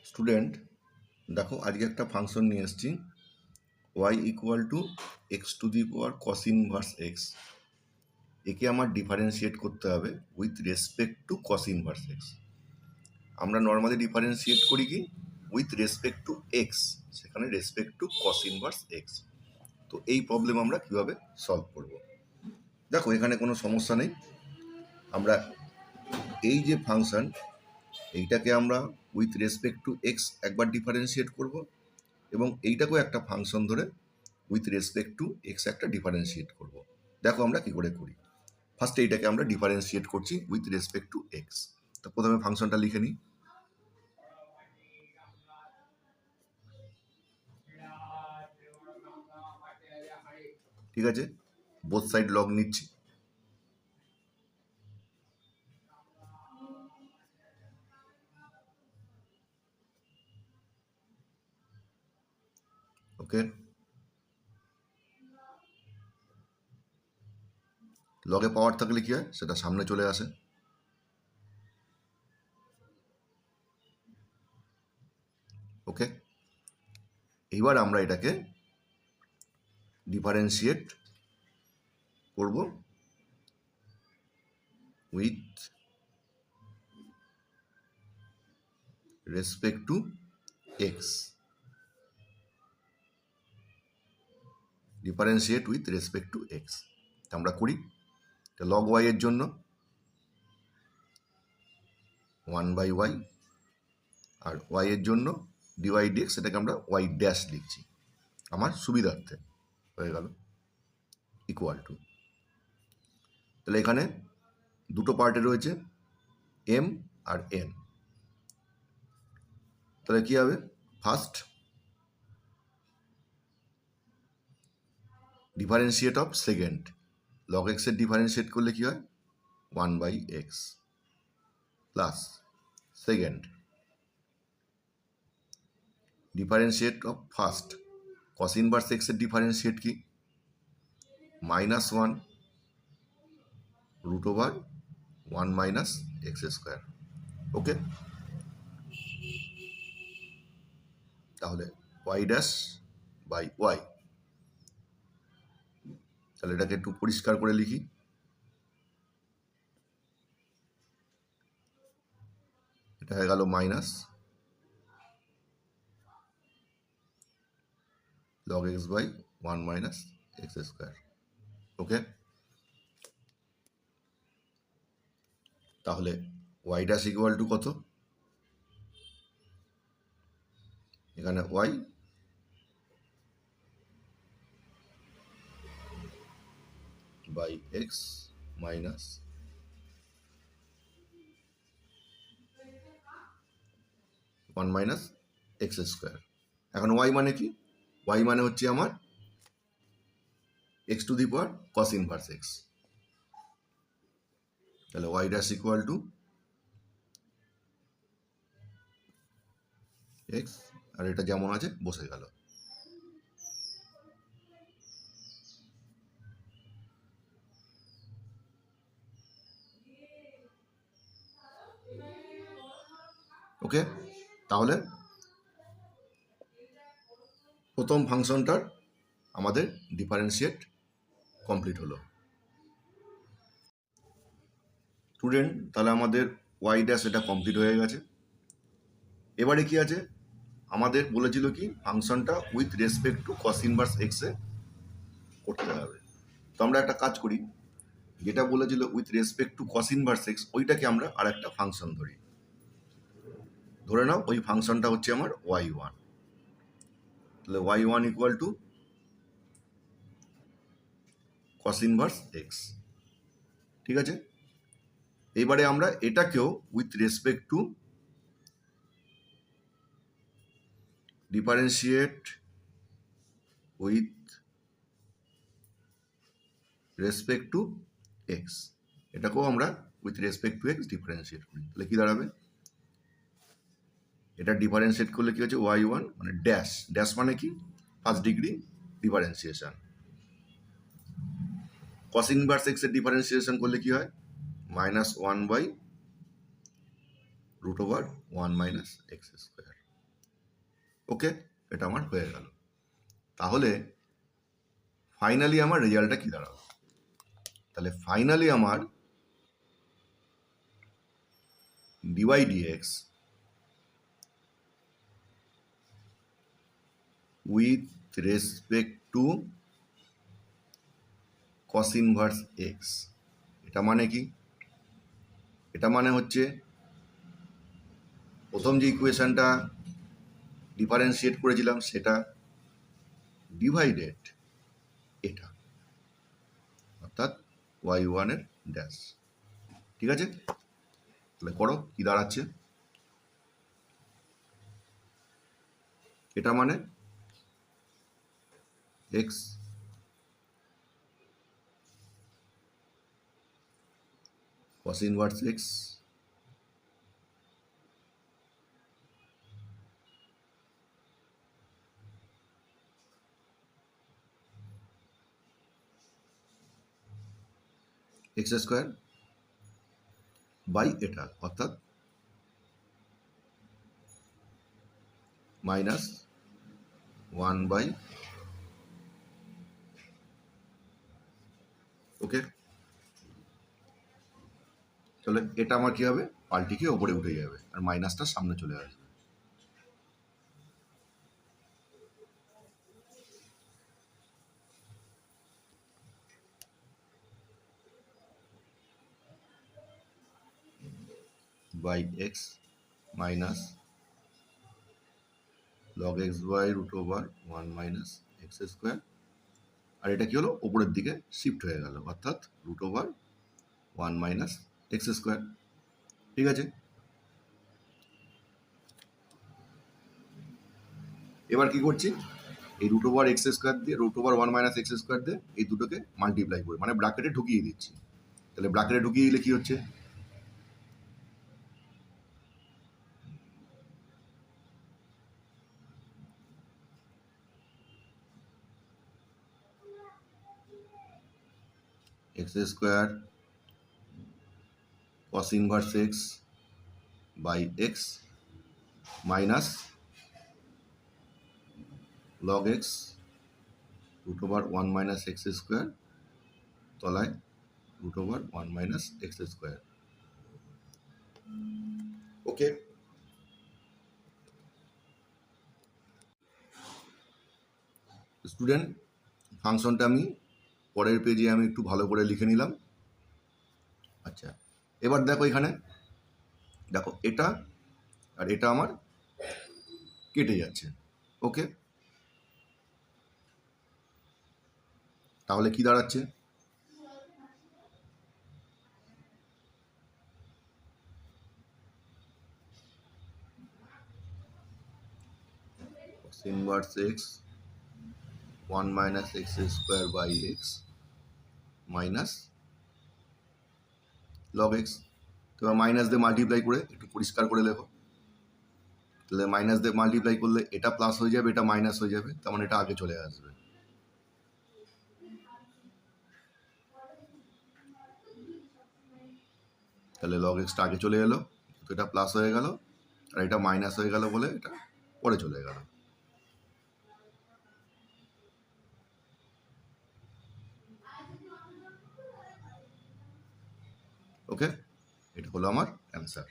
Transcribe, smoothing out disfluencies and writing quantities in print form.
Student দেখো আজকে একটা ফাংশন নিয়ে এসেছি y equal to X to the power cos inverse X. একে আমার ডিফারেন্সিয়েট করতে হবে with respect to cos inverse X. আমরা নর্মালি ডিফারেন্সিয়েট করি কি উইথ রেসপেক্ট টু এক্স, সেখানে respect to cos inverse X. তো এই প্রবলেম আমরা কিভাবে সলভ করব? দেখো এখানে কোনো সমস্যা নেই। আমরা এই যে ফাংশন এইটাকে আমরা উইথ রেসপেক্ট টু এক্স একবার ডিফারেন্সিয়েট করব এবং এইটাকেও একটা ফাংশন ধরে উইথ রেসপেক্ট টু এক্স একটা ডিফারেন্সিয়েট করব। দেখো আমরা কি করে করি। ফার্স্টে এইটাকে আমরা ডিফারেন্সিয়েট করছি উইথ রেসপেক্ট টু এক্স। তো প্রথমে ফাংশনটা লিখে নিই। ঠিক আছে, বোথ সাইড লগ নিচ্ছি। ওকে, লগে পাওয়ার থাকলে কি হয় সেটা সামনে চলে আসে। ওকে, এইবার আমরা এটাকে ডিফারেন্সিয়েট করব with respect to X. Differentiate with respect to x আমরা করি। লগ ওয়াই এর জন্য 1/y আর ওয়াই এর জন্য ডিওয়াই ডিএক্স, সেটাকে আমরা ওয়াই ড্যাশ লিখছি আমার সুবিধার্থে। হয়ে গেল ইকুয়াল টু, তাহলে এখানে দুটো পার্টে রয়েছে এম আর এন। তাহলে কি হবে, first differentiate of second, log এক্সের ডিফারেন্সিয়েট করলে কি হয় 1/x plus second differentiate of first, cos inverse এক্সের ডিফারেন্সিয়েট কি -1 √1 - x²। ওকে, তাহলে ওয়াই ড্যাশ বাই ওয়াই। তাহলে এটাকে একটু পরিষ্কার করে লিখি। এটা হয়ে গেল minus log x by 1 - x²। Okay, তাহলে ওয়াই ড্যাশ ইকুয়াল টু কত, এখানে Y by X minus 1 - x²। এখন ওয়াই মানে কি, ওয়াই মানে হচ্ছে আমার X to the power cos inverse X. তাহলে Y dash equal to X, আর এটা যেমন আছে বসে গেল। ওকে, তাহলে প্রথম ফাংশনটার আমাদের ডিফারেন্সিয়েট কমপ্লিট হলো। স্টুডেন্ট তাহলে আমাদের ওয়াই ড্যাশ এটা কমপ্লিট হয়ে গেছে। এবারে কি আছে, আমাদের বলেছিল কি ফাংশনটা with respect to cos inverse এক্সে করতে হবে। তো আমরা একটা কাজ করি, যেটা বলেছিল with respect to cos inverse X ওইটাকে আমরা আর একটা ফাংশন ধরি। ধরে নাও ওই ফাংশনটা হচ্ছে আমার y1। তাহলে y1 equal to cos inverse X. ঠিক আছে, এবারে আমরা এটাকেও with respect to differentiate with respect to X, এটাকেও আমরা with respect to X differentiate করি। তাহলে কি দাঁড়াবে, এটা ডিফারেন্সিয়েট করলে কি হচ্ছে y1 মানে ড্যাশ, ড্যাশ মানে কি ফার্স্ট ডিগ্রি ডিফারেন্সিয়েশন। কস ইনভার্স এক্স এর ডিফারেন্সিয়েশন করলে কি হয় -1/√1 - x²। ওকে, এটা আমার হয়ে গেল। তাহলে ফাইনালি আমার রেজাল্টটা কি দাঁড়ালো? তাহলে ফাইনালি আমার d y d x with respect to cos inverse X, এটা মানে কি? এটা মানে হচ্ছে প্রথম যে ইকুয়েশনটা ডিফারেন্সিয়েট করেছিলাম সেটা ডিভাইডেড এটা, অর্থাৎ y1 এর ড্যাশ। ঠিক আছে, তাহলে করো, কি দাঁড়াচ্ছে? এটা মানে x cos inverse x x square by এটা, অর্থাৎ মাইনাস 1 বাই, ওকে। তাহলে এটা আমার কি হবে? পাল্টিকে ওপরে উঠে যাবে আর মাইনাসটা সামনে চলে আসবে। By X minus log X by root over 1 minus X square, আর এটা কি হলো? ওপরের দিকে শিফট হয়ে গেল, অর্থাৎ root over 1 minus X square. ঠিক আছে, এবার কি করছি? এই রুট ওভার এক্স স্কোয়ার দিয়ে, root over 1 minus X square দিয়ে এই দুটোকে মাল্টিপ্লাই করে, মানে ব্র্যাকেটে ঢুকিয়ে দিচ্ছি। তাহলে ব্র্যাকেটে ঢুকিয়ে দিলে কি হচ্ছে? X square cos inverse X by X minus log X root over 1 minus X square তলায় root over 1 minus X square. Okay, student, ফাংশনটা আমি পরের পেজে আমি একটু ভালো করে লিখে নিলাম। আচ্ছা, এবার দেখো এখানে, দেখো এটা আর এটা আমার কেটে যাচ্ছে। ওকে, তাহলে কি দাঁড়াচ্ছে? cos inverse X 1 minus X square by X minus log X. তো মাইনাস দিয়ে মাল্টিপ্লাই করে একটু পরিষ্কার করে লেখো। তাহলে মাইনাস দিয়ে মাল্টিপ্লাই করলে এটা প্লাস হয়ে যাবে, এটা মাইনাস হয়ে যাবে, তার মানে এটা আগে চলে আসবে। তাহলে লগ এক্সটা আগে চলে এলো, তো এটা প্লাস হয়ে গেল, আর এটা মাইনাস হয়ে গেল বলে এটা পরে চলে গেল। ওকে, এটা হলো আমার অ্যান্সার।